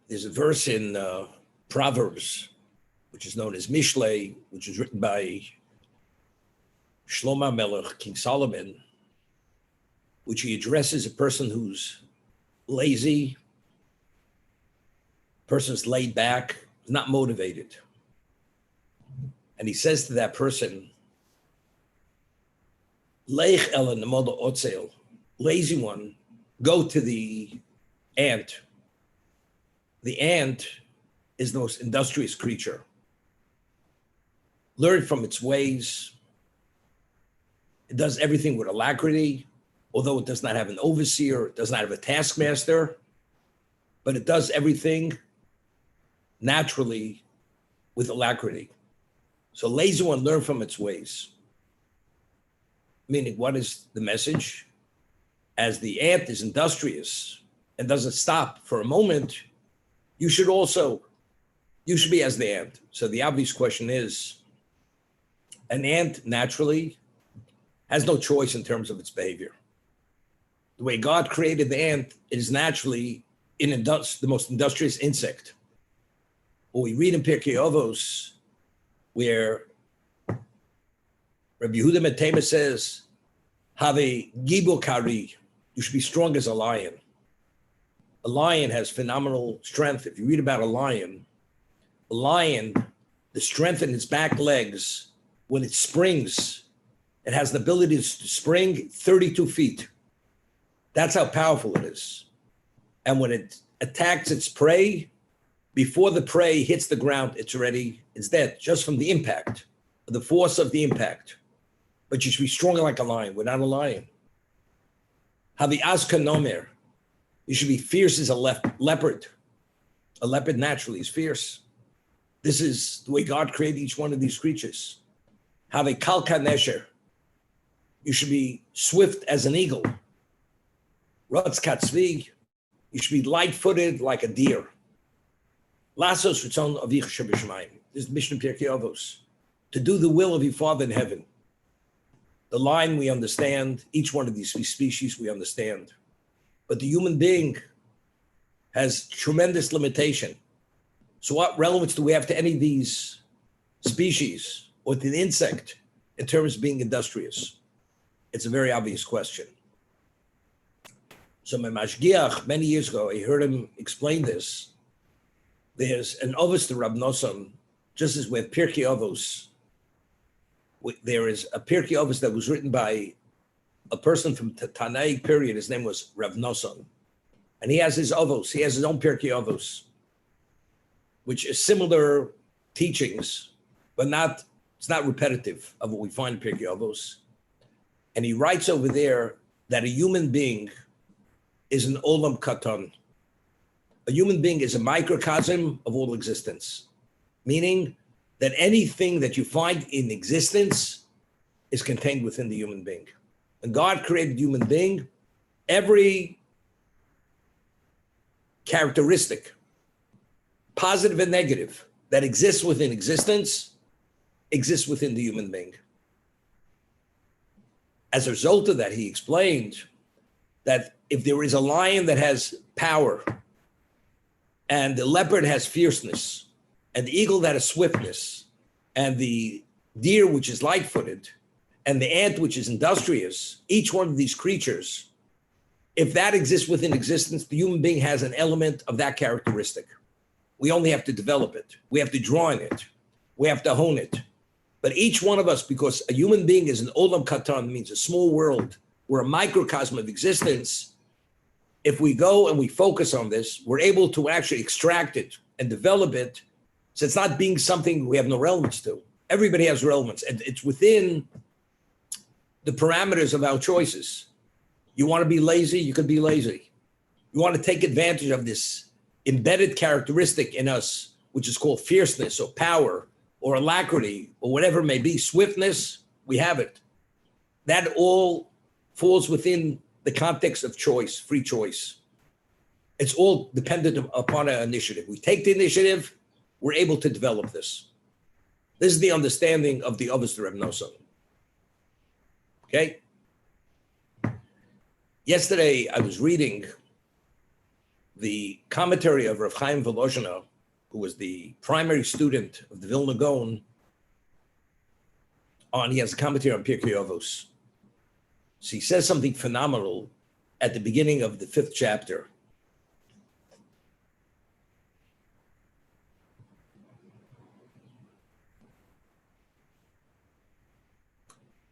There's a verse in Proverbs, which is known as Mishlei, which is written by Shlomo Melech, King Solomon, which he addresses a person who's lazy, person's laid back, not motivated. And he says to that person, Leich elen nemoda otzel, lazy one, go to the ant. The ant is the most industrious creature. Learn from its ways. It does everything with alacrity, although it does not have an overseer, it does not have a taskmaster, but it does everything naturally with alacrity. So lazy one, learn from its ways. Meaning, what is the message? As the ant is industrious and doesn't stop for a moment, you should be as the ant. So the obvious question is, an ant naturally has no choice in terms of its behavior. The way God created the ant, it is naturally the most industrious insect. What we read in Pirkei Avos, where Rabbi Yehuda Metema says, have a gibor kari, you should be strong as a lion. A lion has phenomenal strength. If you read about a lion, the strength in its back legs, when it springs, it has the ability to spring 32 feet. That's how powerful it is. And when it attacks its prey, before the prey hits the ground, it's dead, just from the impact, the force of the impact. But you should be strong like a lion. We're not a lion. Havi azka nomer. You should be fierce as a leopard. A leopard naturally is fierce. This is the way God created each one of these creatures. Have a kalka nesher. You should be swift as an eagle. Ratz katzvi. You should be light-footed like a deer. Lasos ritzon avich shebishmayim. This is the Mishnah Pirkei Avos. To do the will of your Father in heaven. The lion we understand. Each one of these species we understand. But the human being has tremendous limitation. So what relevance do we have to any of these species or to the insect in terms of being industrious? It's a very obvious question. So my mashgiach, many years ago, I heard him explain this. There's an Ovos to Rab Nosson, just as with Pirkei Avos. There is a Pirkei Avos that was written by a person from Tanaic period. His name was Rav Nosson. And he has his Avos. He has his own Pirkei Avos, which is similar teachings, but it's not repetitive of what we find in Pirkei Avos. And he writes over there that a human being is an olam katan. A human being is a microcosm of all existence, meaning that anything that you find in existence is contained within the human being. When God created human being, every characteristic, positive and negative, that exists within existence, exists within the human being. As a result of that, he explained that if there is a lion that has power, and the leopard has fierceness, and the eagle that has swiftness, and the deer which is light-footed, and the ant which is industrious, each one of these creatures, if that exists within existence, the human being has an element of that characteristic. We only have to develop it. We have to draw on it. We have to hone it. But each one of us, because a human being is an olam katan, means a small world, we're a microcosm of existence. If we go and we focus on this, we're able to actually extract it and develop it. So it's not being something we have no relevance to. Everybody has relevance, and it's within the parameters of our choices. You want to be lazy, you can be lazy. You want to take advantage of this embedded characteristic in us, which is called fierceness or power or alacrity or whatever it may be, swiftness, we have it. That all falls within the context of choice, free choice. It's all dependent upon our initiative. We take the initiative, we're able to develop this. This is the understanding of the Ovos to Reb Nosson. Okay? Yesterday, I was reading the commentary of Rav Chaim Volozhiner, who was the primary student of the Vilna Gaon, he has a commentary on Pirkei Avos. So he says something phenomenal at the beginning of the 5th chapter.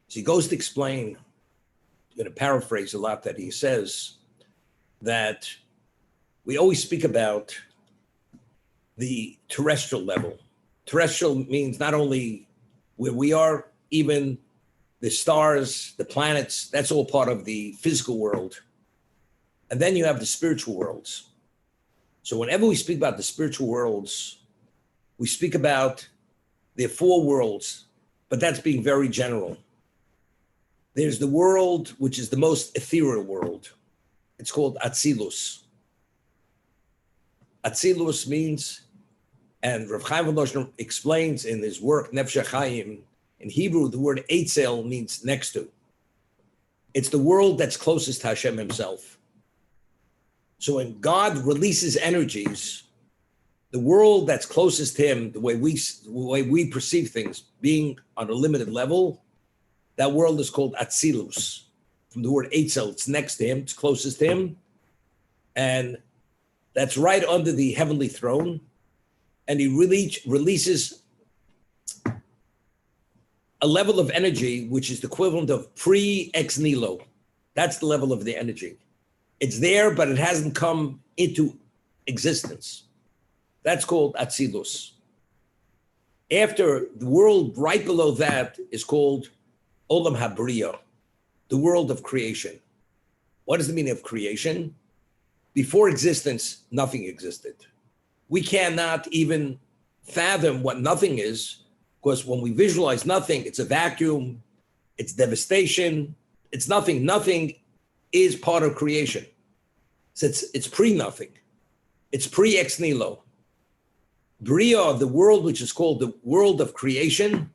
So he goes to explain, I'm going to paraphrase a lot, that he says that we always speak about the terrestrial level. Terrestrial means not only where we are, even the stars, the planets, that's all part of the physical world. And then you have the spiritual worlds. So whenever we speak about the spiritual worlds, we speak about the 4 worlds, but that's being very general. There's the world, which is the most ethereal world. It's called Atzilus. Atzilus means, and Rav Chaim Volozhiner explains in his work, Nefesh HaChaim, in Hebrew, the word Eitzel means next to. It's the world that's closest to Hashem himself. So when God releases energies, the world that's closest to him, the way we perceive things, being on a limited level, that world is called Atzilus. From the word Eitzel, it's next to him, it's closest to him. And that's right under the heavenly throne. And he releases a level of energy, which is the equivalent of pre-ex nihilo. That's the level of the energy. It's there, but it hasn't come into existence. That's called Atzilus. After the world right below that is called Olam Habriya, the world of creation. What is the meaning of creation? Before existence, nothing existed. We cannot even fathom what nothing is, because when we visualize nothing, it's a vacuum, it's devastation, it's nothing. Nothing is part of creation. So it's pre-nothing. It's pre-ex nihilo. Bria, the world which is called the world of creation,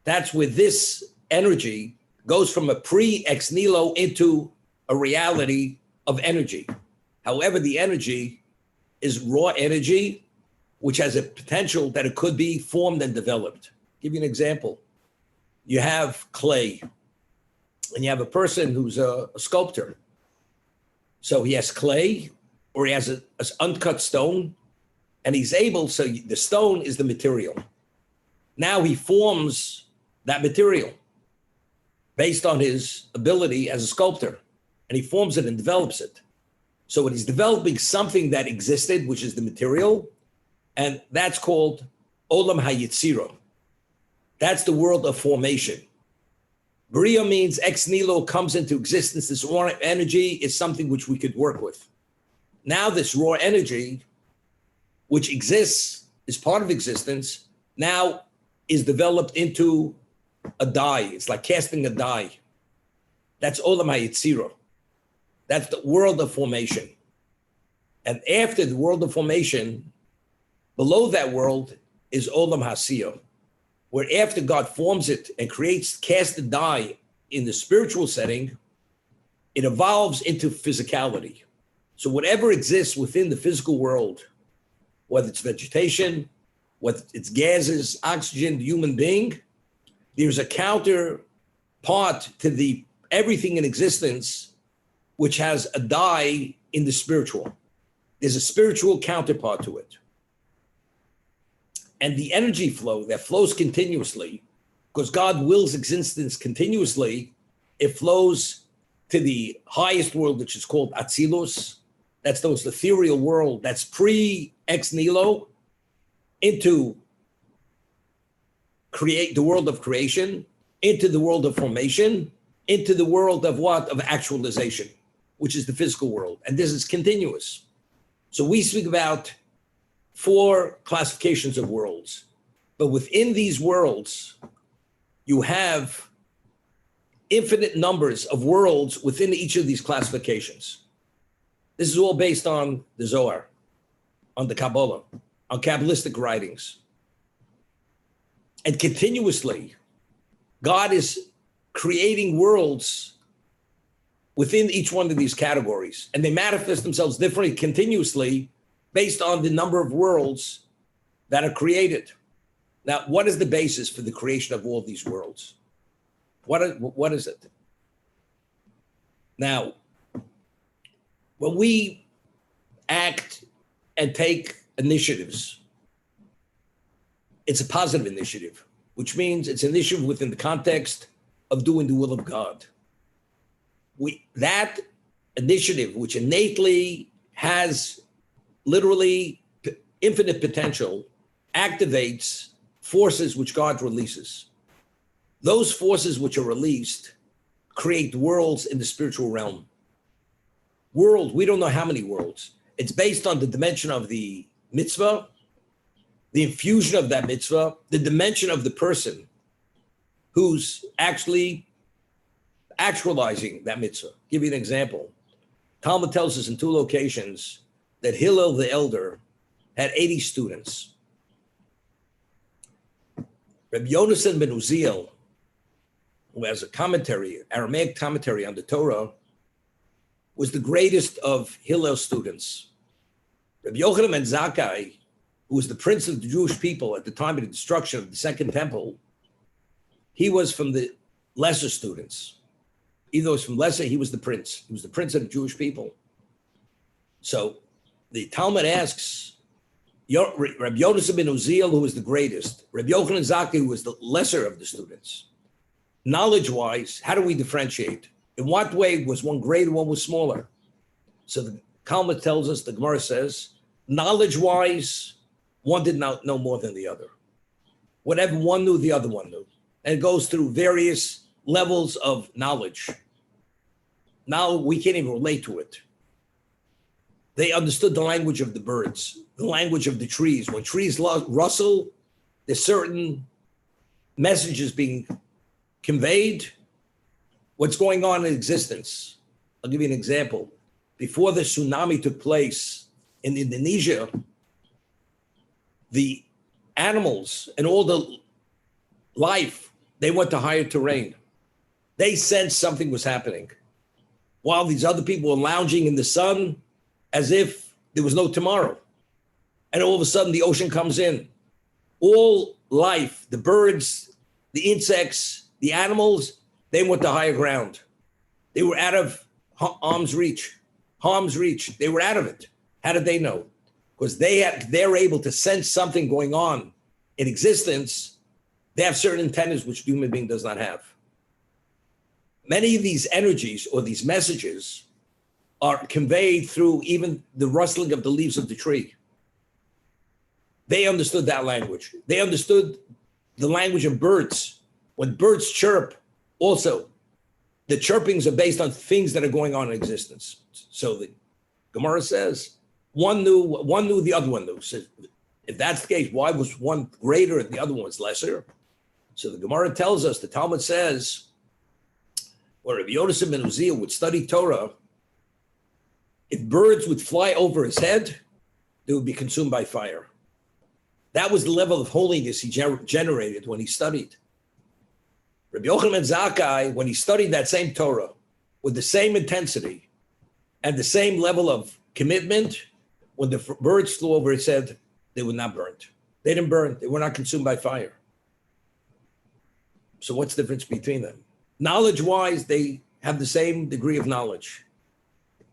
that's where this energy goes from a pre-ex nihilo into a reality of energy. However, the energy is raw energy, which has a potential that it could be formed and developed. I'll give you an example. You have clay, and you have a person who's a sculptor. So he has clay, or he has an uncut stone, and he's able, so the stone is the material. Now he forms that material based on his ability as a sculptor, and he forms it and develops it. So when he's developing something that existed, which is the material, and that's called Olam HaYetzira. That's the world of formation. Bria means ex nihilo, comes into existence. This raw energy is something which we could work with. Now this raw energy, which exists, is part of existence, now is developed into a die. It's like casting a die. That's Olam HaYetzira. That's the world of formation. And after the world of formation, below that world is Olam HaSiyah, where after God forms it and casts the die in the spiritual setting, it evolves into physicality. So whatever exists within the physical world, whether it's vegetation, whether it's gases, oxygen, the human being, there's a counterpart to everything in existence which has a die in the spiritual. There's a spiritual counterpart to it. And the energy flow that flows continuously, because God wills existence continuously, it flows to the highest world, which is called Atzilus. That's those ethereal world that's pre-ex nihilo, into create the world of creation, into the world of formation, into the world of what? Of actualization, which is the physical world. And this is continuous. So we speak about 4 classifications of worlds. But within these worlds, you have infinite numbers of worlds within each of these classifications. This is all based on the Zohar, on the Kabbalah, on Kabbalistic writings. And continuously, God is creating worlds within each one of these categories, and they manifest themselves differently continuously based on the number of worlds that are created. Now, what is the basis for the creation of all these worlds? What is it? Now, when we act and take initiatives, it's a positive initiative, which means it's an initiative within the context of doing the will of God. That initiative, which innately has literally infinite potential, activates forces which God releases. Those forces which are released create worlds in the spiritual realm. World, we don't know how many worlds. It's based on the dimension of the mitzvah, the infusion of that mitzvah, the dimension of the person who's actually actualizing that mitzvah. Give you an example. Talmud tells us in 2 locations that Hillel the elder had 80 students. Rabbi Yonasan ben Uziel, who has a commentary, Aramaic commentary on the Torah, was the greatest of Hillel's students. Rabbi Yochanan ben Zakkai, who was the prince of the Jewish people at the time of the destruction of the Second Temple, he was from the lesser students. Even though he was from lesser, he was the prince. He was the prince of the Jewish people. So the Talmud asks, Rabbi Yonasan ben Uziel, who was the greatest, Rabbi Yochanan Zakkai, who was the lesser of the students. Knowledge-wise, how do we differentiate? In what way was one greater, one was smaller? So the Talmud tells us, the Gemara says, knowledge-wise, one did not know more than the other. Whatever one knew, the other one knew. And it goes through various levels of knowledge. Now we can't even relate to it. They understood the language of the birds, the language of the trees. When trees rustle, there's certain messages being conveyed. What's going on in existence? I'll give you an example. Before the tsunami took place in Indonesia, the animals and all the life, they went to higher terrain. They sensed something was happening. While these other people were lounging in the sun as if there was no tomorrow. And all of a sudden the ocean comes in. All life, the birds, the insects, the animals, they went to higher ground. They were out of harm's reach. They were out of it. How did they know? Because they're able to sense something going on in existence. They have certain antennas which human being does not have. Many of these energies or these messages are conveyed through even the rustling of the leaves of the tree. They understood that language. They understood the language of birds. When birds chirp, also, the chirpings are based on things that are going on in existence. So the Gemara says, one knew, the other one knew. So if that's the case, why was one greater and the other one was lesser? So the Gemara tells us, the Talmud says, when Rabbi Yonasan ben Uziel would study Torah, if birds would fly over his head, they would be consumed by fire. That was the level of holiness he generated when he studied. Rabbi Yochanan ben Zakkai, when he studied that same Torah with the same intensity and the same level of commitment, when the birds flew over his head, they were not burnt. They didn't burn. They were not consumed by fire. So what's the difference between them? Knowledge-wise, they have the same degree of knowledge.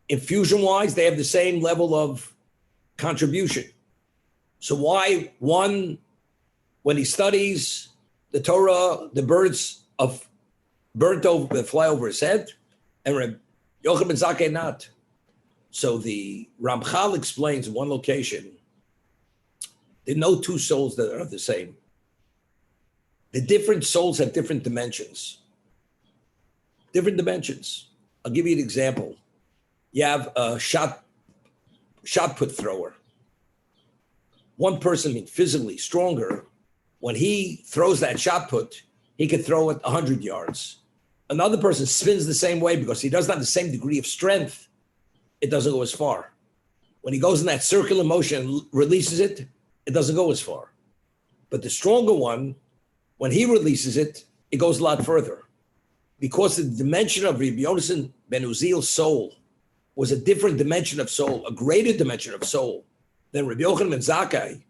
Infusion-wise, they have the same level of contribution. So why one, when he studies the Torah, the birds of burnt over that fly over his head, and Rabbi Yochanan ben Zakkai not? So the Ramchal explains in one location, there are no two souls that are the same. The different souls have different dimensions. Different dimensions. I'll give you an example. You have a shot put thrower. One person being physically stronger, when he throws that shot put, he could throw it 100 yards. Another person spins the same way because he doesn't have the same degree of strength. It doesn't go as far. When he goes in that circular motion and releases it, it doesn't go as far. But the stronger one, when he releases it, it goes a lot further. because the dimension of Rabbi Yonasan ben Uziel's soul was a different dimension of soul, a greater dimension of soul than Rabbi Yochanan ben Zakkai.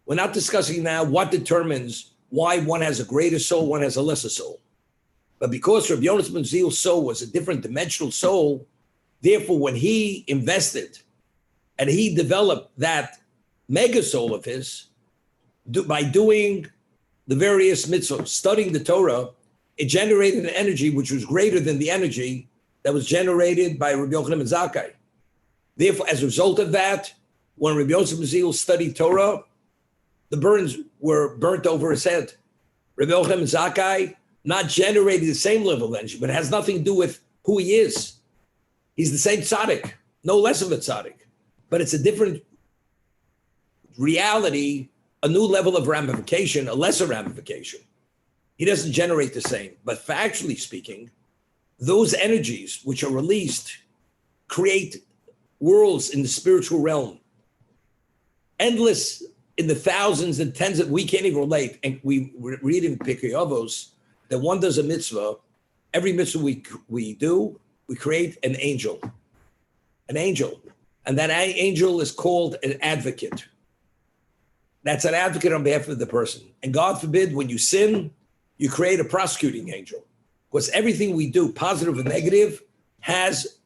We're not discussing now what determines why one has a greater soul, one has a lesser soul. But because Rabbi Yonasan ben Uziel's soul was a different dimensional soul, therefore when he invested and he developed that mega soul of his, by doing the various mitzvahs, studying the Torah, it generated an energy which was greater than the energy that was generated by Rabbi Yochanan ben Zakkai. Therefore, as a result of that, when Rabbi Yonasan ben Uziel studied Torah, the burdens were burnt over his head. Rabbi Yochanan ben Zakkai not generated the same level of energy, but it has nothing to do with who he is. He's the same tzaddik, no less of a tzaddik, but it's a different reality, a new level of ramification, a lesser ramification. He doesn't generate the same. But factually speaking, those energies which are released create worlds in the spiritual realm, endless in the thousands and tens of, we can't even relate. And we read in Pirkei Avos that one does a mitzvah. Every mitzvah we do, we create an angel. And that angel is called an advocate. That's an advocate on behalf of the person. And God forbid, when you sin, you create a prosecuting angel. Because everything we do, positive or negative, has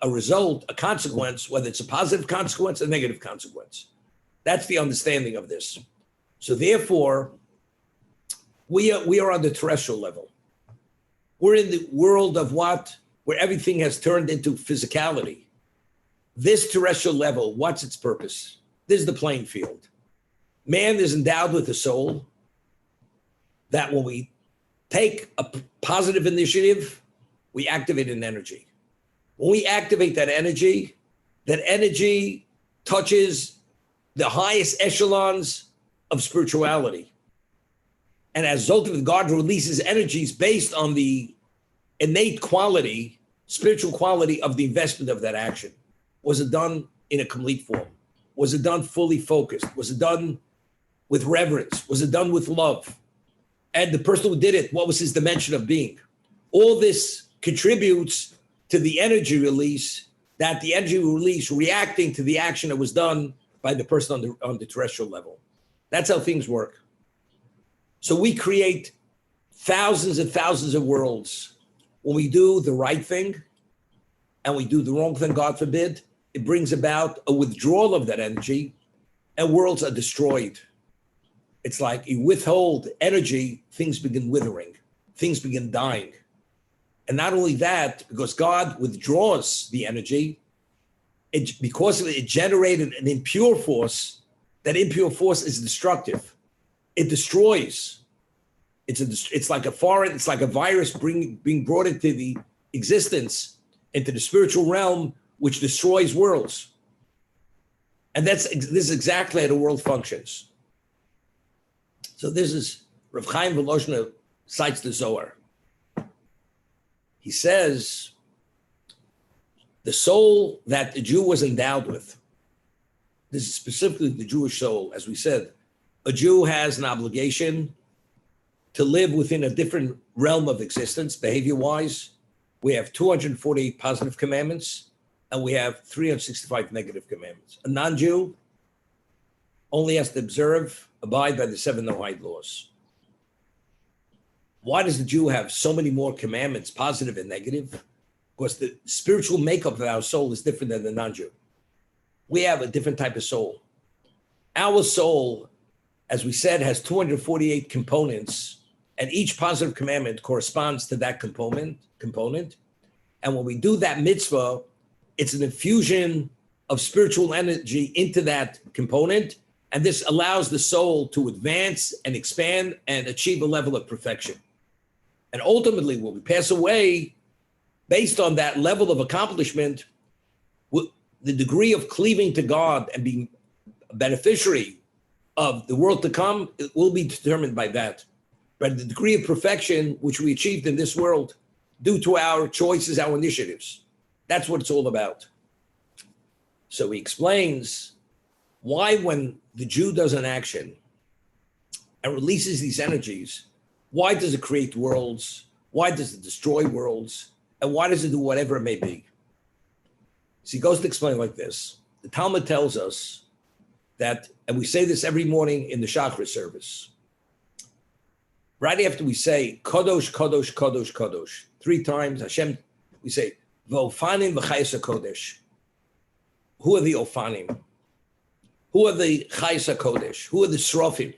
a result, a consequence, whether it's a positive consequence, a negative consequence. That's the understanding of this. So therefore, we are on the terrestrial level. We're in the world of where everything has turned into physicality. This terrestrial level, what's its purpose? This is the playing field. Man is endowed with a soul that when we take a positive initiative, we activate an energy. When we activate that energy touches the highest echelons of spirituality. And as a result of it, God releases energies based on the innate quality, spiritual quality of the investment of that action. Was it done in a complete form? Was it done fully focused? Was it done with reverence? Was it done with love? And the person who did it, what was his dimension of being? All this contributes to the energy release, that the energy release reacting to the action that was done by the person on the terrestrial level. That's how things work. So we create thousands and thousands of worlds. When we do the right thing and we do the wrong thing, God forbid, it brings about a withdrawal of that energy and worlds are destroyed. It's like you withhold energy, things begin withering, things begin dying. And not only that, because God withdraws the energy, because it generated an impure force, that impure force is destructive. It destroys. It's like a virus being brought into the existence, into the spiritual realm, which destroys worlds. And this is exactly how the world functions. So this is Rav Chaim Volozhiner cites the Zohar. He says the soul that the Jew was endowed with, this is specifically the Jewish soul, as we said, a Jew has an obligation to live within a different realm of existence, behavior-wise. We have 248 positive commandments, and we have 365 negative commandments. A non-Jew only has to abide by the 7 Noahide laws. Why does the Jew have so many more commandments, positive and negative? Because the spiritual makeup of our soul is different than the non-Jew. We have a different type of soul. Our soul, as we said, has 248 components, and each positive commandment corresponds to that component. And when we do that mitzvah, it's an infusion of spiritual energy into that component, and this allows the soul to advance and expand and achieve a level of perfection. And ultimately, when we pass away, based on that level of accomplishment, the degree of cleaving to God and being a beneficiary of the world to come, it will be determined by that. But the degree of perfection which we achieved in this world due to our choices, our initiatives, that's what it's all about. So he explains why when the Jew does an action and releases these energies, why does it create worlds? Why does it destroy worlds? And why does it do whatever it may be? So he goes to explain like this. The Talmud tells us that, and we say this every morning in the Shachar service, right after we say Kadosh, Kadosh, Kadosh, Kadosh, 3 times, Hashem, we say, V'ofanim v'chayis HaKodesh. Who are the Ofanim? Who are the Chayis HaKodesh? Who are the Srofim?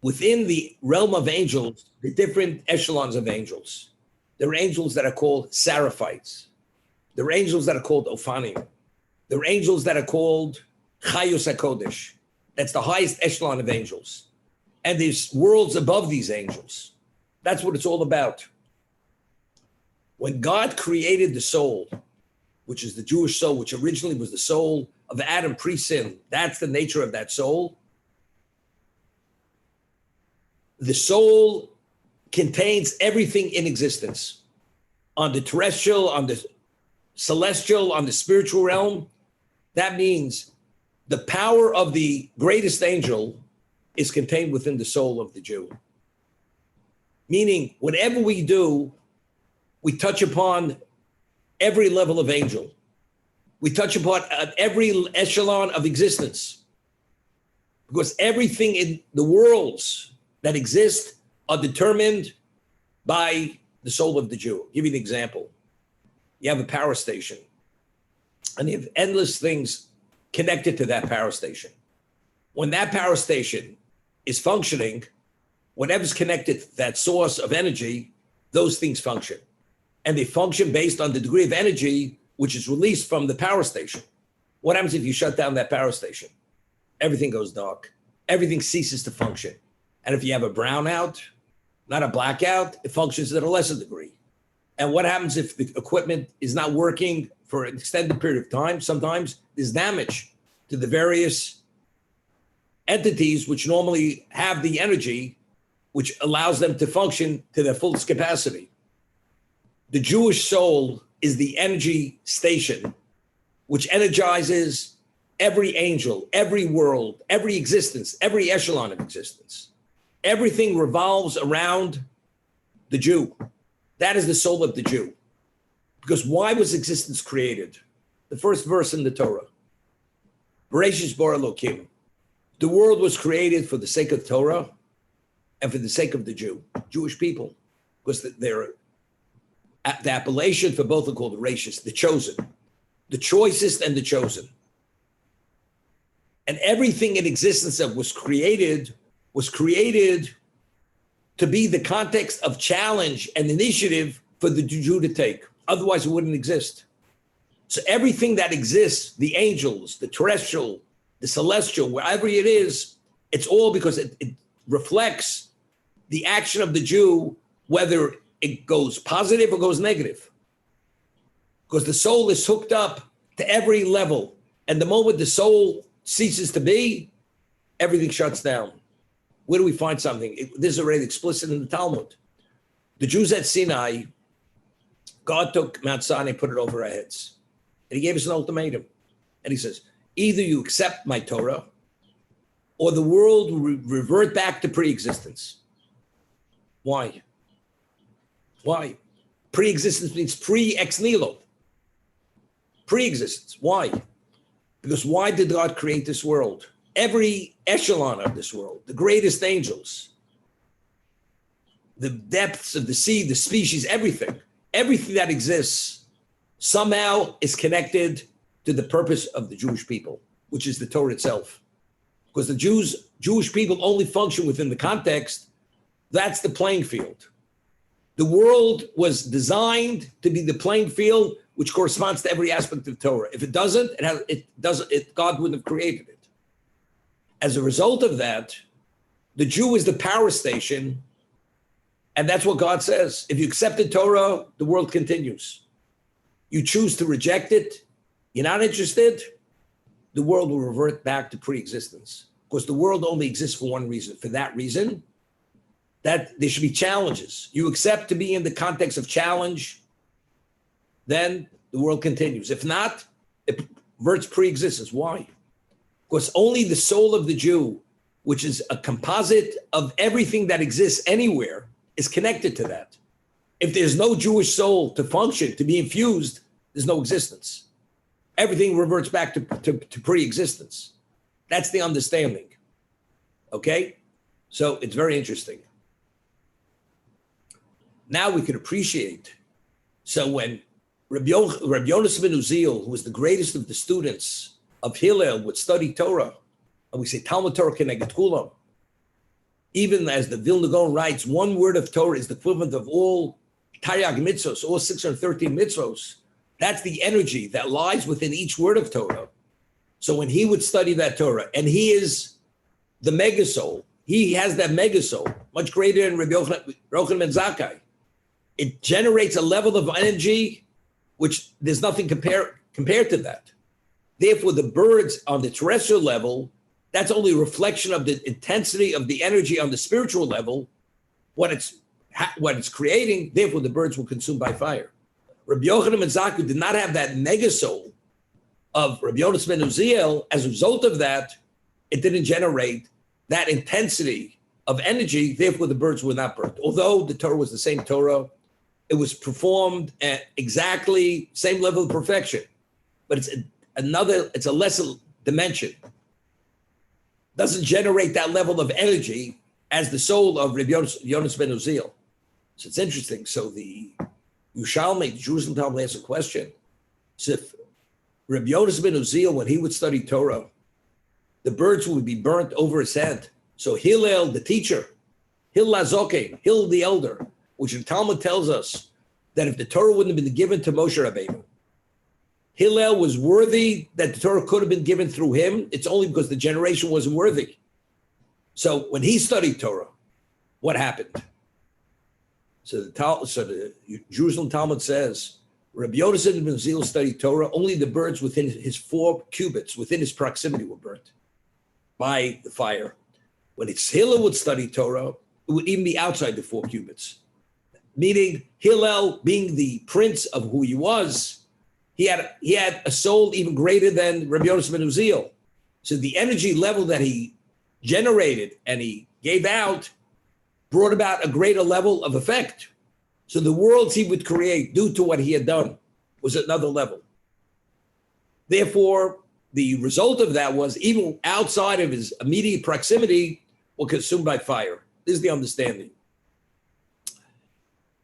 Within the realm of angels, the different echelons of angels. There are angels that are called Seraphites. There are angels that are called Ofanim. There are angels that are called Chayos HaKodesh. That's the highest echelon of angels. And there's worlds above these angels. That's what it's all about. When God created the soul, which is the Jewish soul, which originally was the soul of Adam pre-sin, that's the nature of that soul. The soul contains everything in existence. On the terrestrial, on the celestial, on the spiritual realm, that means the power of the greatest angel is contained within the soul of the Jew. Meaning, whatever we do, we touch upon every level of angel. We touch upon every echelon of existence. Because everything in the worlds that exist are determined by the soul of the Jew. I'll give you an example. You have a power station, and you have endless things connected to that power station. When that power station is functioning, whatever's connected to that source of energy, those things function. And they function based on the degree of energy which is released from the power station. What happens if you shut down that power station? Everything goes dark. Everything ceases to function. And if you have a brownout, not a blackout, it functions at a lesser degree. And what happens if the equipment is not working for an extended period of time? Sometimes there's damage to the various entities which normally have the energy which allows them to function to their fullest capacity. The Jewish soul is the energy station which energizes every angel, every world, every existence, every echelon of existence. Everything revolves around the Jew. That is the soul of the Jew. Because why was existence created? The first verse in the Torah. Bereshis bara Elokim. The world was created for the sake of Torah and for the sake of the Jew, Jewish people. Because they're, the appellation for both are called Bereshis, the chosen, the choicest and the chosen. And everything in existence that was created to be the context of challenge and initiative for the Jew to take. Otherwise, it wouldn't exist. So everything that exists, the angels, the terrestrial, the celestial, wherever it is, it's all because it reflects the action of the Jew, whether it goes positive or goes negative. Because the soul is hooked up to every level. And the moment the soul ceases to be, everything shuts down. Where do we find something? This is already explicit in the Talmud. The Jews at Sinai, God took Mount Sinai and put it over our heads. And he gave us an ultimatum. And he says, either you accept my Torah or the world will revert back to pre-existence. Why? Why? Pre-existence means pre-ex nihilo. Pre-existence. Why? Because why did God create this world? Every echelon of this world, the greatest angels, the depths of the sea, the species, everything that exists somehow is connected to the purpose of the Jewish people, which is the Torah itself. Because the Jewish people only function within the context, that's the playing field. The world was designed to be the playing field which corresponds to every aspect of Torah. If it doesn't, God wouldn't have created it. As a result of that, the Jew is the power station, and that's what God says. If you accept the Torah, the world continues. You choose to reject it, you're not interested, the world will revert back to pre-existence. Because the world only exists for one reason. For that reason, that there should be challenges. You accept to be in the context of challenge, then the world continues. If not, it reverts pre-existence. Why? Because only the soul of the Jew, which is a composite of everything that exists anywhere, is connected to that. If there's no Jewish soul to function, to be infused, there's no existence. Everything reverts back to pre-existence. That's the understanding. Okay? So it's very interesting. Now we can appreciate. So when Rabbi Yonas ben Uziel, who was the greatest of the students of Hillel, would study Torah, and we say Talmud Torah Keneged Kulam, even as the Vilna Gaon writes, one word of Torah is the equivalent of all Taryag mitzvos, all 613 mitzvos. That's the energy that lies within each word of Torah. So when he would study that Torah, and he is the mega soul, he has that mega soul, much greater than Rabbi Yochanan ben Zakkai. It generates a level of energy which there's nothing compared to that. Therefore, the birds on the terrestrial level, that's only a reflection of the intensity of the energy on the spiritual level, what it's creating. Therefore, the birds were consumed by fire. Rabbi Yochanan ben Zakkai did not have that mega soul of Rabbi Yonas ben Uziel. As a result of that, it didn't generate that intensity of energy. Therefore, the birds were not burnt. Although the Torah was the same Torah, it was performed at exactly same level of perfection, but it's a lesser dimension. Doesn't generate that level of energy as the soul of Rabbi Yonas ben Uziel. So it's interesting. So the Yerushalmi, the Jerusalem Talmud, asks a question. So if Rabbi Yonas ben Uziel, when he would study Torah, the birds would be burnt over his head. So Hillel, the teacher, Hillel Zoke, Hillel the elder, which the Talmud tells us that if the Torah wouldn't have been given to Moshe Rabbeinu, Hillel was worthy that the Torah could have been given through him. It's only because the generation wasn't worthy. So when he studied Torah, what happened? So the Jerusalem Talmud says, Rabbi Yonas ben Uziel studied Torah, only the birds within his 4 cubits, within his proximity, were burnt by the fire. When Hillel would study Torah, it would even be outside the 4 cubits. Meaning Hillel, being the prince of who he was, he had a soul even greater than Rabbi Yonas ben Uziel. So the energy level that he generated and he gave out brought about a greater level of effect. So the worlds he would create due to what he had done was at another level. Therefore, the result of that was even outside of his immediate proximity were consumed by fire. This is the understanding.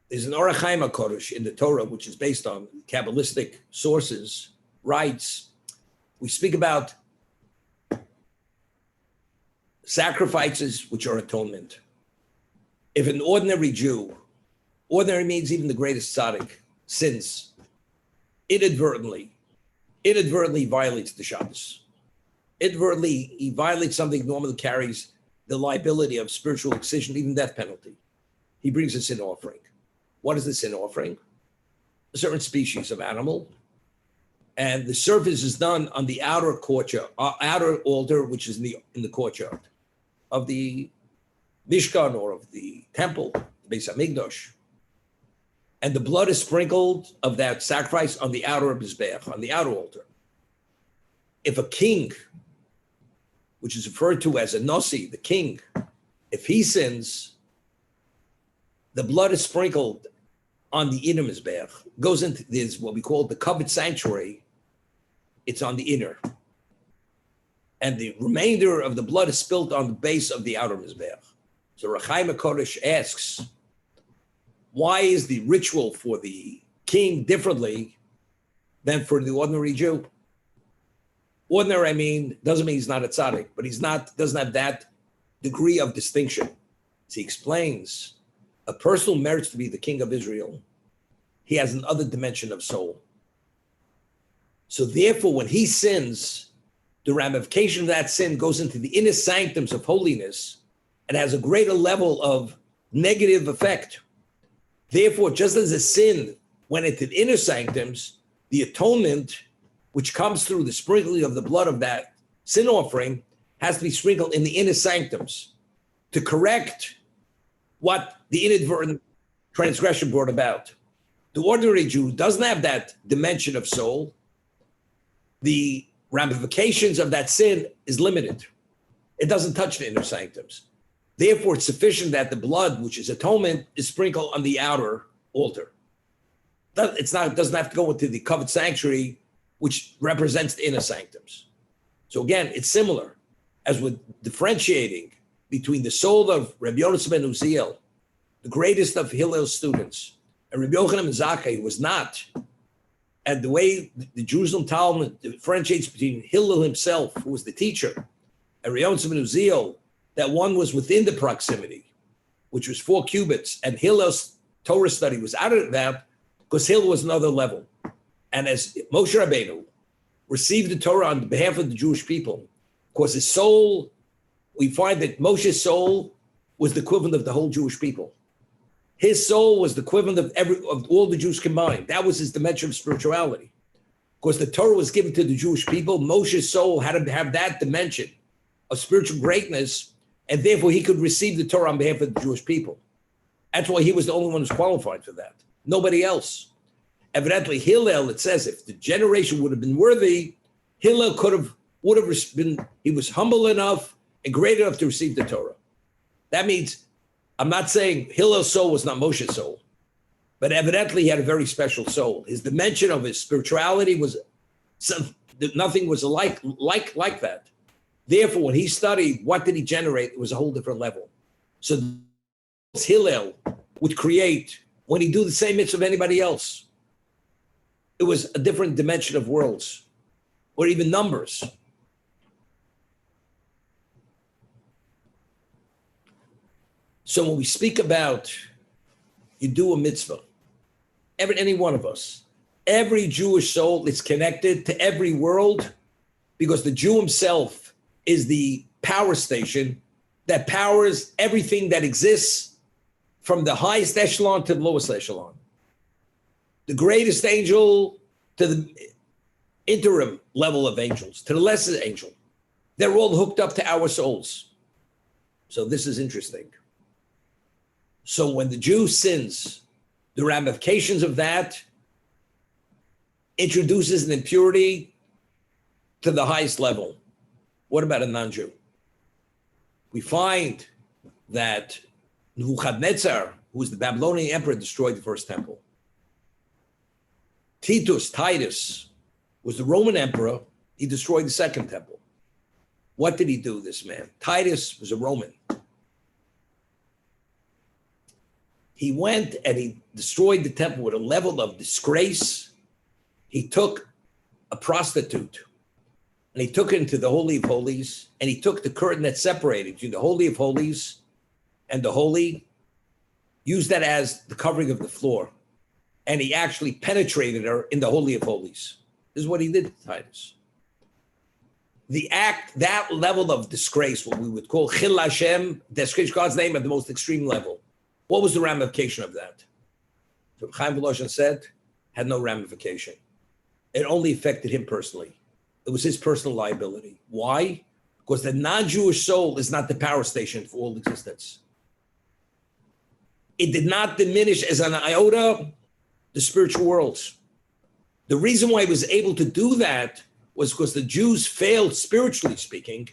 There's an Orach Chaim HaKodesh in the Torah, which is based on Kabbalistic sources, writes, we speak about sacrifices which are atonement. If an ordinary Jew, ordinary means even the greatest tzaddik, sins, inadvertently violates the Shabbos. Inadvertently, he violates something normally carries the liability of spiritual excision, even death penalty. He brings a sin offering. What is the sin offering? A certain species of animal. And the service is done on the outer courtyard, outer altar, which is in the courtyard of the Mishkan or of the temple, the Beis HaMikdash. And the blood is sprinkled of that sacrifice on the outer Mizbeach, on the outer altar. If a king, which is referred to as a Nasi, the king, if he sins, the blood is sprinkled on the inner Mizbeach, goes into this, what we call the covered sanctuary. It's on the inner. And the remainder of the blood is spilled on the base of the outer Mizbeach. So Orach Chaim HaKodesh asks, why is the ritual for the king differently than for the ordinary Jew? Ordinary, doesn't mean he's not a tzaddik, but doesn't have that degree of distinction. So he explains, a person who merits to be the king of Israel, he has another dimension of soul. So therefore, when he sins, the ramification of that sin goes into the inner sanctums of holiness and has a greater level of negative effect. Therefore, just as a sin went into the inner sanctums, the atonement, which comes through the sprinkling of the blood of that sin offering, has to be sprinkled in the inner sanctums to correct what the inadvertent transgression brought about. The ordinary Jew doesn't have that dimension of soul. The ramifications of that sin is limited. It doesn't touch the inner sanctums. Therefore, it's sufficient that the blood, which is atonement, is sprinkled on the outer altar. It doesn't have to go into the covered sanctuary, which represents the inner sanctums. So again, it's similar as with differentiating between the soul of Rabbi Yonasan ben Uziel, the greatest of Hillel's students, and Rabbi Yochanan ben Zakkai, who was not. And the way the Jerusalem Talmud differentiates between Hillel himself, who was the teacher, and Rabbi Yonasan ben Uziel, that one was within the proximity, which was 4 cubits, and Hillel's Torah study was out of that because Hillel was another level. And as Moshe Rabbeinu received the Torah on behalf of the Jewish people, because his soul, we find that Moshe's soul was the equivalent of the whole Jewish people. His soul was the equivalent of all the Jews combined. That was his dimension of spirituality. Because the Torah was given to the Jewish people, Moshe's soul had to have that dimension of spiritual greatness, and therefore he could receive the Torah on behalf of the Jewish people. That's why he was the only one who's qualified for that. Nobody else. Evidently, Hillel, it says, if the generation would have been worthy, Hillel would have been, he was humble enough and great enough to receive the Torah. That means, I'm not saying Hillel's soul was not Moshe's soul, but evidently he had a very special soul. His dimension of his spirituality was nothing was like that. Therefore, when he studied, what did he generate? It was a whole different level. So Hillel would create, when he do the same mitzvah of anybody else, it was a different dimension of worlds, or even numbers. So when we speak about you do a mitzvah, any one of us, every Jewish soul is connected to every world because the Jew himself is the power station that powers everything that exists from the highest echelon to the lowest echelon. The greatest angel to the interim level of angels, to the lesser angel. They're all hooked up to our souls. So this is interesting. So when the Jew sins, the ramifications of that introduces an impurity to the highest level. What about a non-Jew? We find that Nebuchadnezzar, who was the Babylonian emperor, destroyed the first temple. Titus was the Roman emperor. He destroyed the second temple. What did he do, this man? Titus was a Roman. He went and he destroyed the temple with a level of disgrace. He took a prostitute and he took it into the Holy of Holies, and he took the curtain that separated between the Holy of Holies and the Holy, used that as the covering of the floor. And he actually penetrated her in the Holy of Holies. This is what he did to Titus. The act, that level of disgrace, what we would call Chil Hashem, disgrace God's name at the most extreme level. What was the ramification of that? So Chaim Volozhin said, had no ramification. It only affected him personally. It was his personal liability. Why? Because the non-Jewish soul is not the power station for all existence. It did not diminish as an iota the spiritual worlds. The reason why he was able to do that was because the Jews failed spiritually speaking,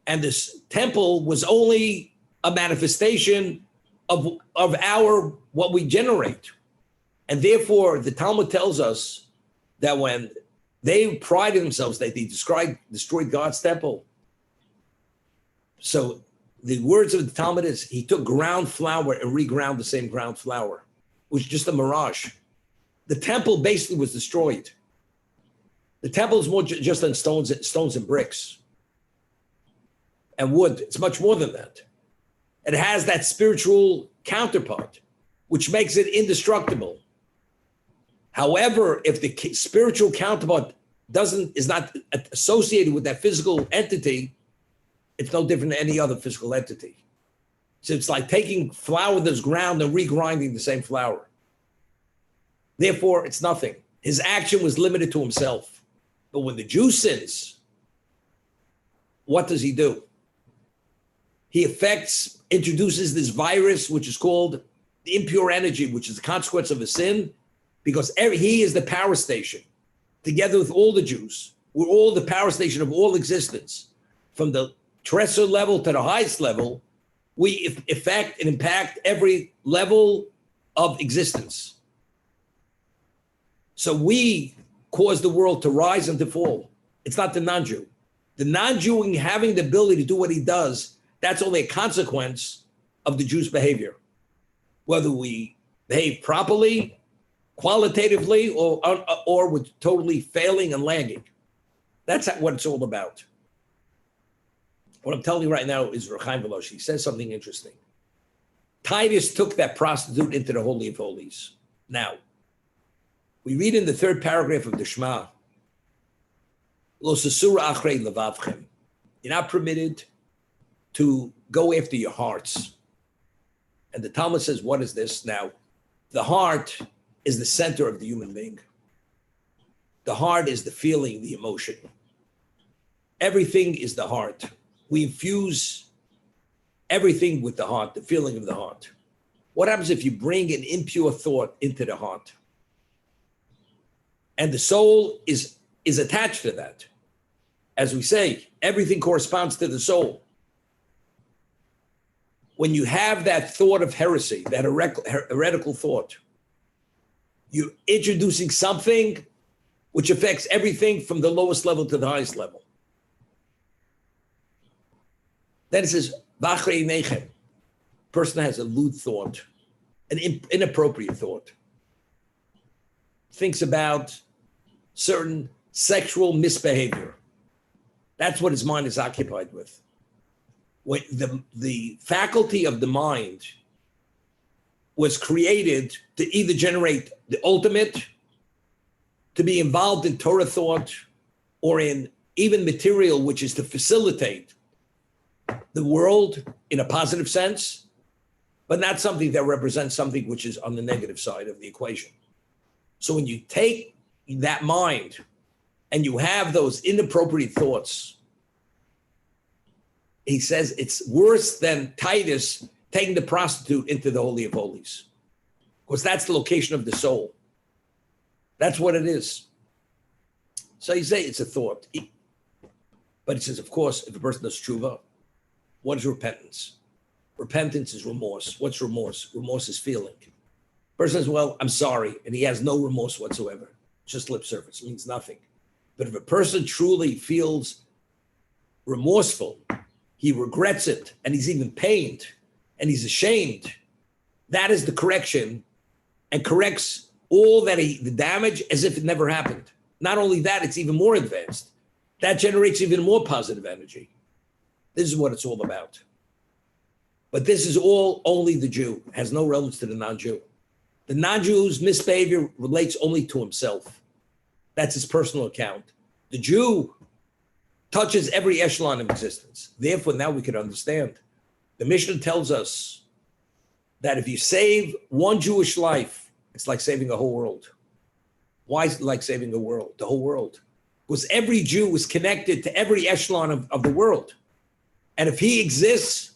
and this temple was only a manifestation of our, what we generate. And therefore, the Talmud tells us that when they prided themselves that they destroyed God's temple. So the words of the Talmud is, he took ground flour and reground the same ground flour. It was just a mirage. The temple basically was destroyed. The temple is more just than stones and bricks and wood. It's much more than that. It has that spiritual counterpart, which makes it indestructible. However, if the spiritual counterpart is not associated with that physical entity, it's no different than any other physical entity. So it's like taking flour that's ground and regrinding the same flour. Therefore, it's nothing. His action was limited to himself. But when the Jew sins, what does he do? He introduces this virus, which is called the impure energy, which is a consequence of a sin, because he is the power station, together with all the Jews. We're all the power station of all existence. From the terrestrial level to the highest level, we affect and impact every level of existence. So we cause the world to rise and to fall. It's not the non-Jew. The non-Jew having the ability to do what he does, that's only a consequence of the Jew's behavior. Whether we behave properly, qualitatively, or with totally failing and lagging. That's what it's all about. What I'm telling you right now is Rechaim Velosh. He says something interesting. Titus took that prostitute into the Holy of Holies. Now, we read in the third paragraph of the Shema, Lo sesura achrei levavchem. You're not permitted to go after your hearts. And the Talmud says, what is this? Now, the heart is the center of the human being. The heart is the feeling, the emotion. Everything is the heart. We infuse everything with the heart, the feeling of the heart. What happens if you bring an impure thought into the heart? And the soul is attached to that. As we say, everything corresponds to the soul. When you have that thought of heresy, that heretical thought, you're introducing something which affects everything from the lowest level to the highest level. Then it says, Vachrei nechem. Person has a lewd thought, an inappropriate thought. Thinks about certain sexual misbehavior. That's what his mind is occupied with. When the faculty of the mind was created to either generate the ultimate, to be involved in Torah thought, or in even material, which is to facilitate the world in a positive sense, but not something that represents something which is on the negative side of the equation. So when you take that mind and you have those inappropriate thoughts, he says it's worse than Titus taking the prostitute into the Holy of Holies, because that's the location of the soul. That's what it is. So you say it's a thought. But he says, of course, if a person does tshuva, what is repentance? Repentance is remorse. What's remorse? Remorse is feeling. Person says, well, I'm sorry, and he has no remorse whatsoever. Just lip service. It means nothing. But if a person truly feels remorseful, he regrets it, and he's even pained, and he's ashamed, that is the correction, and corrects all that the damage as if it never happened. Not only that, it's even more advanced. That generates even more positive energy. This is what it's all about. But this is all only the Jew, has no relevance to the non-Jew. The non-Jew's misbehavior relates only to himself. That's his personal account. The Jew touches every echelon of existence. Therefore, now we can understand. The Mishnah tells us that if you save one Jewish life, it's like saving a whole world. Why is it like saving the whole world? Because every Jew is connected to every echelon of the world. And if he exists,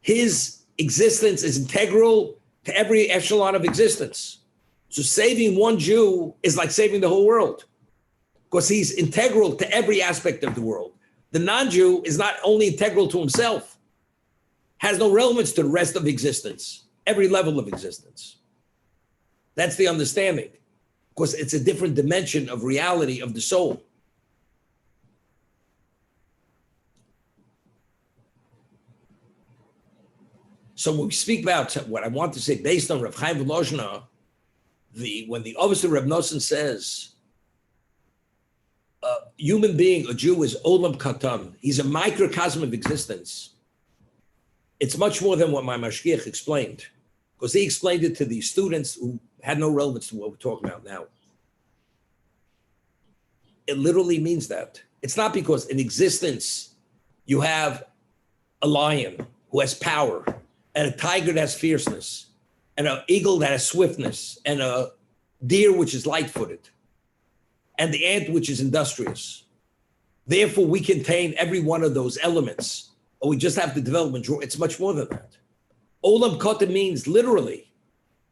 his existence is integral to every echelon of existence. So saving one Jew is like saving the whole world, because he's integral to every aspect of the world. The non-Jew is not only integral to himself, has no relevance to the rest of existence, every level of existence. That's the understanding, because it's a different dimension of reality of the soul. So when we speak about what I want to say based on Rav Chaim Volozhiner, when the officer Reb Nosson says, a human being, a Jew, is Olam Katan, he's a microcosm of existence. It's much more than what my Mashgiach explained, because he explained it to the students who had no relevance to what we're talking about now. It literally means that. It's not because in existence you have a lion who has power, and a tiger that has fierceness, and an eagle that has swiftness, and a deer which is light-footed, and the ant which is industrious. Therefore, we contain every one of those elements, or we just have the development draw. It's much more than that. Olam Katan means literally,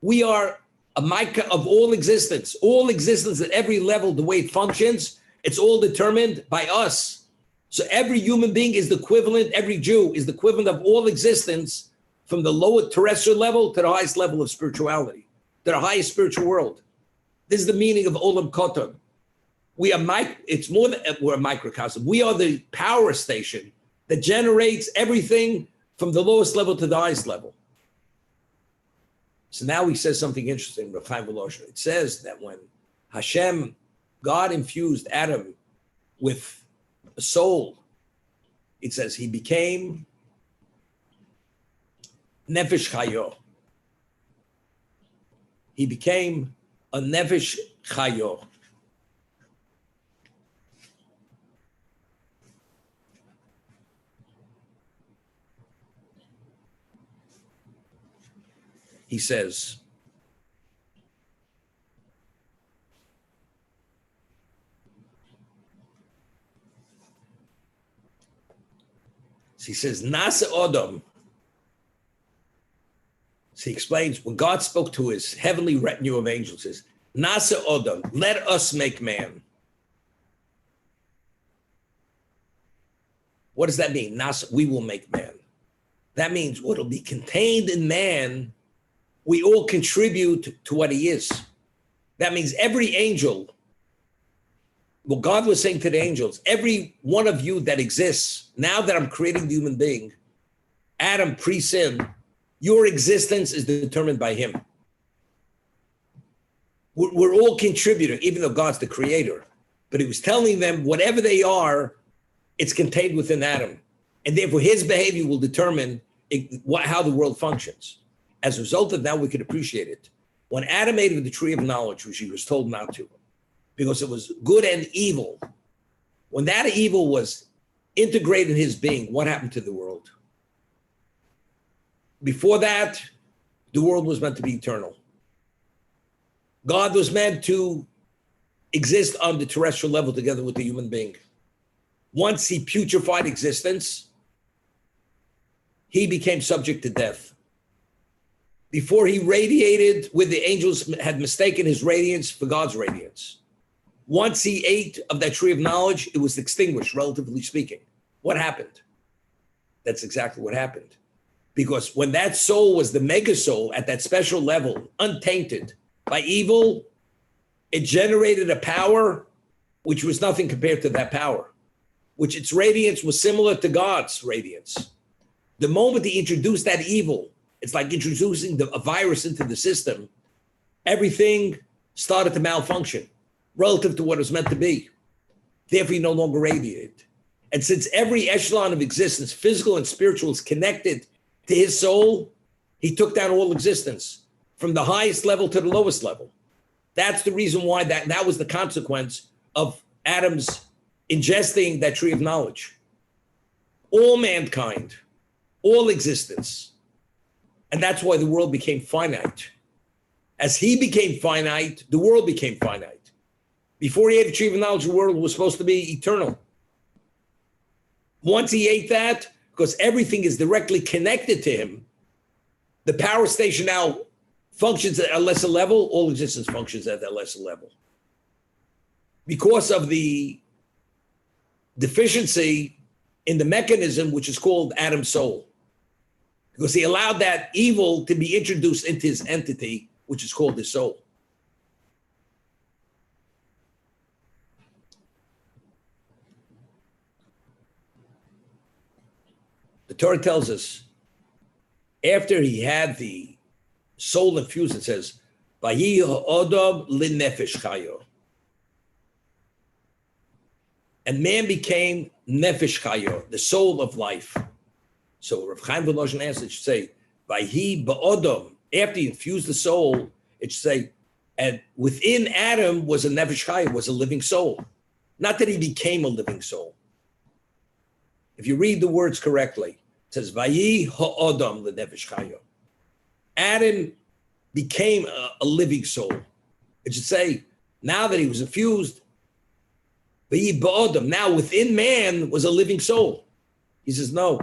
we are a mica of all existence at every level, the way it functions, it's all determined by us. So every human being is the equivalent, every Jew is the equivalent of all existence, from the lower terrestrial level to the highest level of spirituality. to the highest spiritual world. This is the meaning of Olam Koton. It's more than we're a microcosm. We are the power station that generates everything from the lowest level to the highest level. So now he says something interesting, Rav Chaim Volozhin. It says that when Hashem, God infused Adam with a soul, it says he became Nefesh Chayo. He became a Nefesh Chayo. He says, Nasa Odom. So he explains, when God spoke to his heavenly retinue of angels, says, Nasa Odom, let us make man. What does that mean? Nasa, we will make man. That means what will be contained in man, we all contribute to what he is. That means every angel, what God was saying to the angels, every one of you that exists, now that I'm creating the human being, Adam pre-sin, your existence is determined by him. We're all contributing, even though God's the creator. But he was telling them, whatever they are, it's contained within Adam. And therefore his behavior will determine how the world functions. As a result of that, we could appreciate it. When Adam ate of the tree of knowledge, which he was told not to, because it was good and evil, when that evil was integrated in his being, what happened to the world? Before that, the world was meant to be eternal. God was meant to exist on the terrestrial level together with the human being. Once he putrefied existence, he became subject to death. Before he radiated, where the angels had mistaken his radiance for God's radiance. Once he ate of that tree of knowledge, it was extinguished, relatively speaking. What happened? That's exactly what happened. Because when that soul was the mega soul at that special level, untainted by evil, it generated a power which was nothing compared to that power, which its radiance was similar to God's radiance. The moment he introduced that evil, it's like introducing a virus into the system, everything started to malfunction relative to what it was meant to be. Therefore, he no longer radiated. And since every echelon of existence, physical and spiritual, is connected to his soul, he took down all existence from the highest level to the lowest level. That's the reason why that was the consequence of Adam's ingesting that tree of knowledge. All mankind, all existence. And that's why the world became finite. As he became finite, the world became finite. Before he ate the tree of knowledge, the world was supposed to be eternal. Once he ate that, because everything is directly connected to him, the power station now functions at a lesser level. All existence functions at that lesser level. Because of the deficiency in the mechanism, which is called Adam's soul. Because he allowed that evil to be introduced into his entity, which is called his soul. The Torah tells us, after he had the soul infused, it says, "Vayi ha'odom linefesh chayo," and man became nefesh chayo, the soul of life. So Rav Chaim Volozhin answered, it should say, "Vayi ba'odom." After he infused the soul, it should say, and within Adam was a nefesh chayo, was a living soul. Not that he became a living soul. If you read the words correctly, it says, "Vayi ha'odom lenefesh chayo." Adam became a living soul. It should say, now that he was infused, vayi ba'odom, now within man was a living soul. He says, no.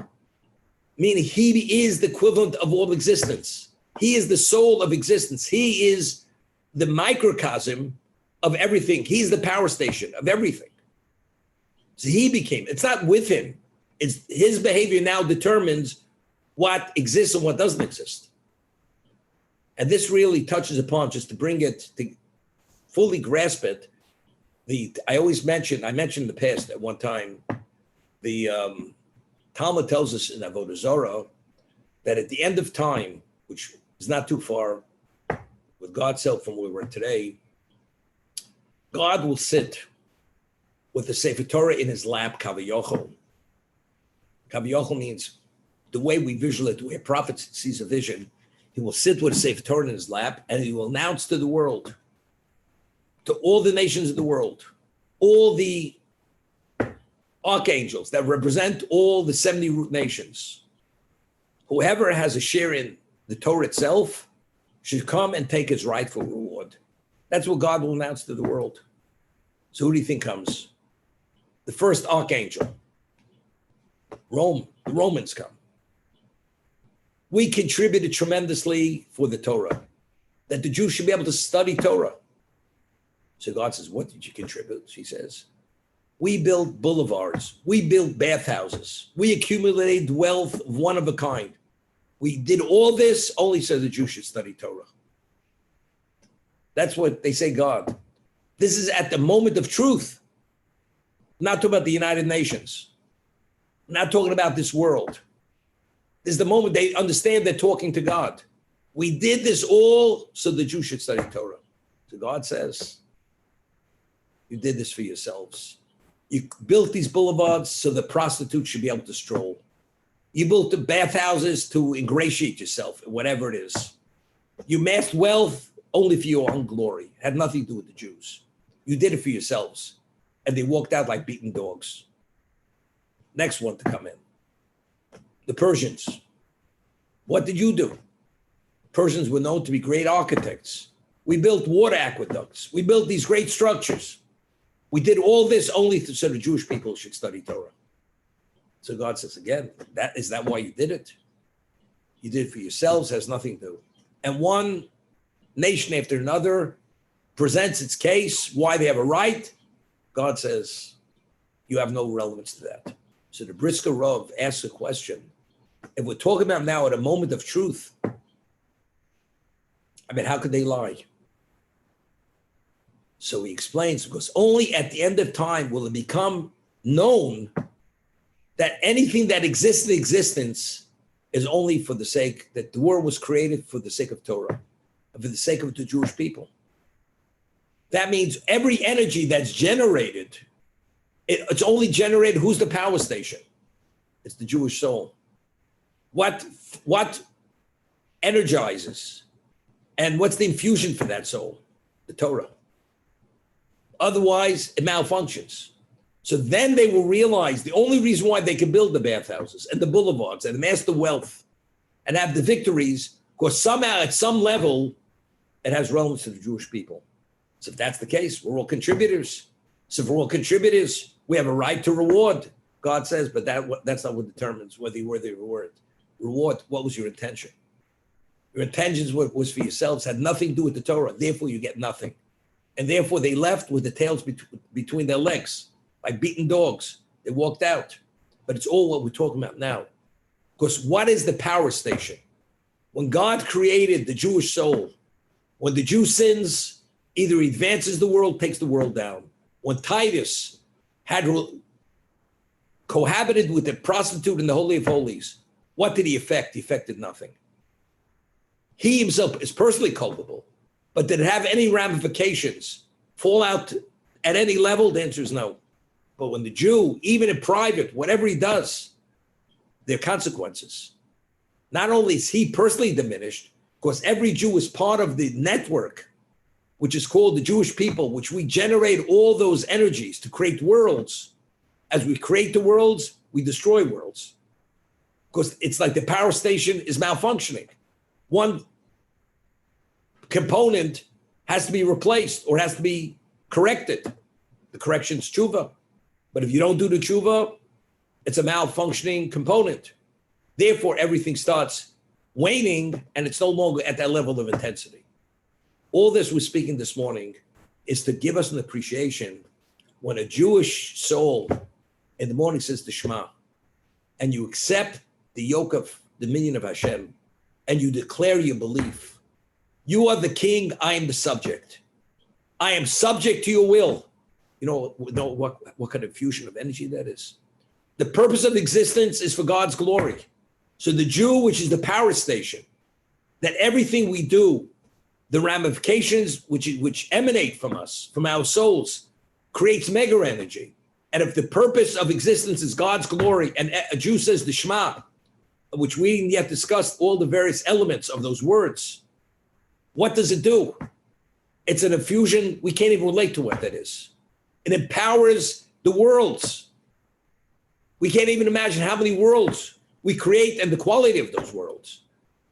Meaning he is the equivalent of all existence. He is the soul of existence. He is the microcosm of everything. He's the power station of everything. So he became, it's not with him. It's his behavior now determines what exists and what doesn't exist. And this really touches upon, just to bring it to fully grasp it. I mentioned in the past at one time, the Talmud tells us in Avodah Zarah that at the end of time, which is not too far with God's help from where we're today, God will sit with the Sefer Torah in his lap, Kavayochel. Kavayochel means the way we visualize, the way a prophet sees a vision. He will sit with a Sefer Torah in his lap, and he will announce to the world, to all the nations of the world, all the archangels that represent all the 70 root nations, whoever has a share in the Torah itself should come and take his rightful reward. That's what God will announce to the world. So who do you think comes? The first archangel. Rome, the Romans come. We contributed tremendously for the Torah, that the Jews should be able to study Torah. So God says, what did you contribute? She says, we built boulevards. We built bathhouses. We accumulated wealth of one of a kind. We did all this only so the Jews should study Torah. That's what they say, God. This is at the moment of truth. I'm not talking about the United Nations. I'm not talking about this world. This is the moment they understand they're talking to God. We did this all so the Jews should study Torah. So God says, you did this for yourselves. You built these boulevards so the prostitutes should be able to stroll. You built the bathhouses to ingratiate yourself, whatever it is. You amassed wealth only for your own glory. It had nothing to do with the Jews. You did it for yourselves. And they walked out like beaten dogs. Next one to come in. The Persians. What did you do? Persians were known to be great architects. We built water aqueducts. We built these great structures. We did all this only so the Jewish people should study Torah. So God says again, is that why you did it? You did it for yourselves, has nothing to do. And one nation after another presents its case, why they have a right. God says, you have no relevance to that. So the Brisker Rav asks a question. If we're talking about now at a moment of truth, I mean, how could they lie? So he explains, because only at the end of time will it become known that anything that exists in existence is only for the sake that the world was created for the sake of Torah, and for the sake of the Jewish people. That means every energy that's generated, it's only generated, who's the power station? It's the Jewish soul. What energizes? And what's the infusion for that soul? The Torah. Otherwise, it malfunctions. So then they will realize the only reason why they can build the bathhouses and the boulevards and amass the wealth and have the victories, because somehow at some level, it has relevance to the Jewish people. So if that's the case, we're all contributors. So if we're all contributors, we have a right to reward, God says, but that's not what determines whether you're worthy of reward. Reward, what was your intention? Your intentions was for yourselves, had nothing to do with the Torah. Therefore, you get nothing. And therefore, they left with the tails between their legs, like beaten dogs. They walked out. But it's all what we're talking about now. Because what is the power station? When God created the Jewish soul, when the Jew sins, either he advances the world, takes the world down. When Titus had cohabited with the prostitute in the Holy of Holies, what did he affect? He affected nothing. He himself is personally culpable, but did it have any ramifications, fall out at any level? The answer is no. But when the Jew, even in private, whatever he does, there are consequences. Not only is he personally diminished, because every Jew is part of the network, which is called the Jewish people, which we generate all those energies to create worlds. As we create the worlds, we destroy worlds. Because it's like the power station is malfunctioning. One component has to be replaced or has to be corrected. The correction's tshuva. But if you don't do the tshuva, it's a malfunctioning component. Therefore, everything starts waning and it's no longer at that level of intensity. All this we're speaking this morning is to give us an appreciation when a Jewish soul in the morning says the Shema, and you accept the yoke of dominion of Hashem, and you declare your belief You are the king, I am the subject. I am subject to your will. You know what kind of fusion of energy that is? The purpose of existence is for God's glory. So the Jew, which is the power station, that everything we do, the ramifications which emanate from us, from our souls, creates mega energy. And if the purpose of existence is God's glory, and a Jew says the Shema, which we didn't yet discussed all the various elements of those words, what does it do? It's an infusion. We can't even relate to what that is. It empowers the worlds. We can't even imagine how many worlds we create and the quality of those worlds.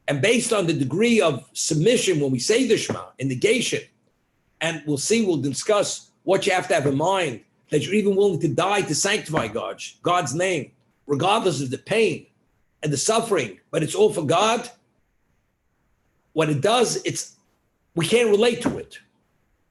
And based on the degree of submission, when we say the Shema, in negation, and we'll discuss what you have to have in mind, that you're even willing to die to sanctify God's name, regardless of the pain and the suffering, but it's all for God. What it does, we can't relate to it.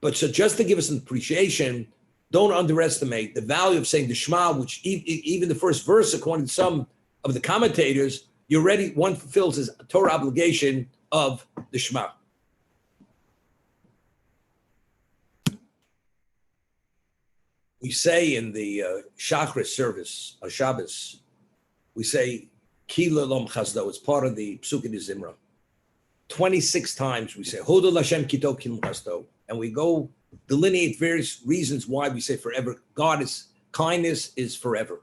But so just to give us an appreciation, don't underestimate the value of saying the Shema, which even the first verse, according to some of the commentators, one fulfills his Torah obligation of the Shema. We say in the Shachris service, Shabbos, we say, Ki Lelom Chasdo. It's part of the Psukim de Zimra. 26 times we say, Hodol Hashem Kito Ki Lelom Chasdo. And we go delineate various reasons why we say forever. Kindness is forever.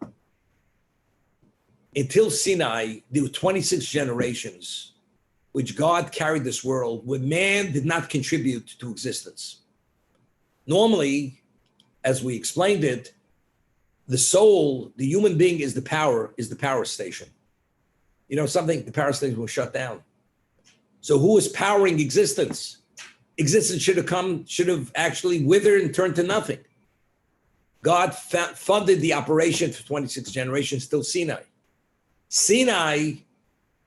Until Sinai, there were 26 generations which God carried this world where man did not contribute to existence. Normally, as we explained it, the soul, the human being is the power station. You know something? The power station was shut down. So who is powering existence? Existence should have actually withered and turned to nothing. God funded the operation for 26 generations till Sinai. Sinai,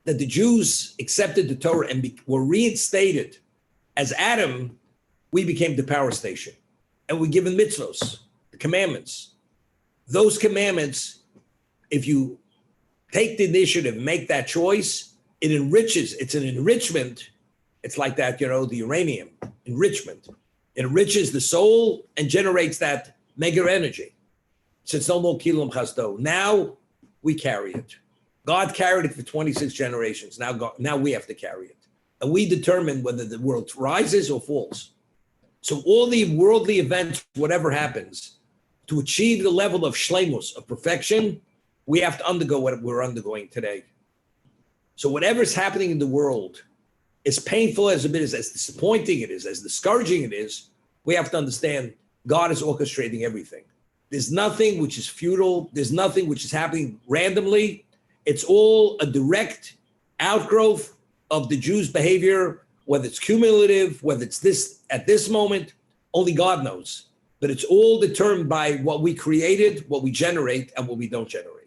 that the Jews accepted the Torah and were reinstated as Adam, we became the power station. And we're given mitzvos, the commandments. Those commandments, if you take the initiative and make that choice, it enriches. It's an enrichment. It's like that, the uranium enrichment. It enriches the soul and generates that mega energy. So it's no more kilum chasdo. Now we carry it. God carried it for 26 generations. Now we have to carry it. And we determine whether the world rises or falls. So all the worldly events, whatever happens, to achieve the level of shleimus, of perfection, we have to undergo what we're undergoing today. So whatever's happening in the world, as painful as it is, as disappointing it is, as discouraging it is, we have to understand God is orchestrating everything. There's nothing which is futile. There's nothing which is happening randomly. It's all a direct outgrowth of the Jews' behavior, whether it's cumulative, whether it's this at this moment, only God knows. But it's all determined by what we created, what we generate, and what we don't generate.